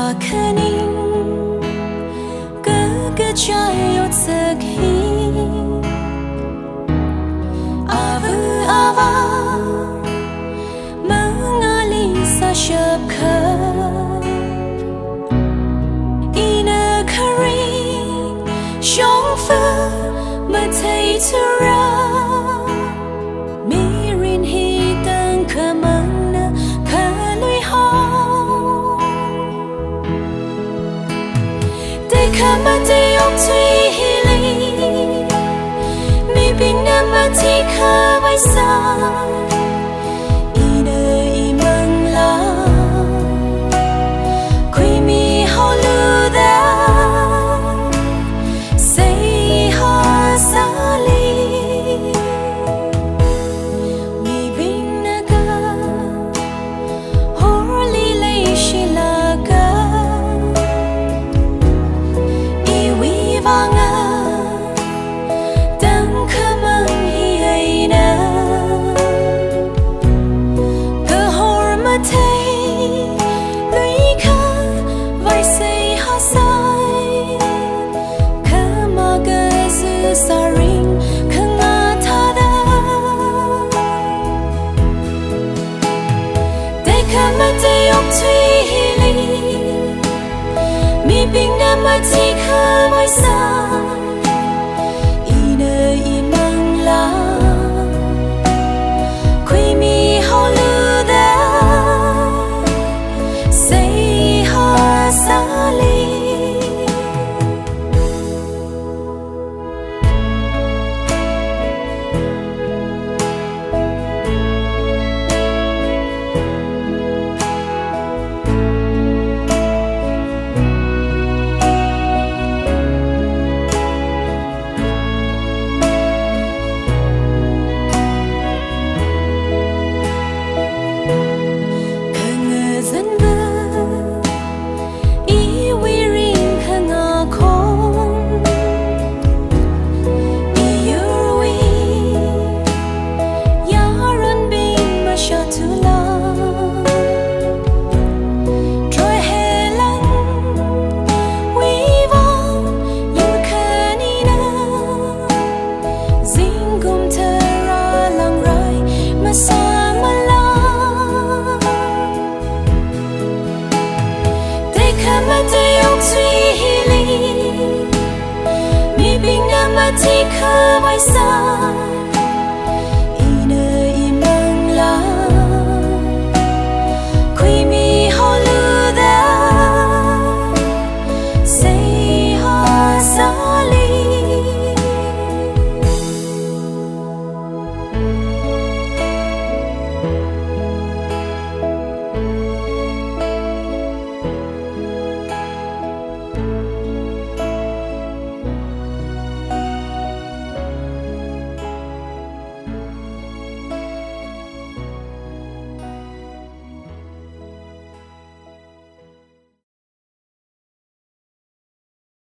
và khơi nín cứ trái yêu giấc hi ava mơ ngã ly sa chập khờ ina kari trong phơ mà thấy chưa ra mirin hi tăng khờ măng na khờ lui hao để khờ mà để ông thuy hi li mi bình nam mà thi khờ vai xa ina i măng la quy mi hao lưu da mi bình nam mà chỉ khơi vai xa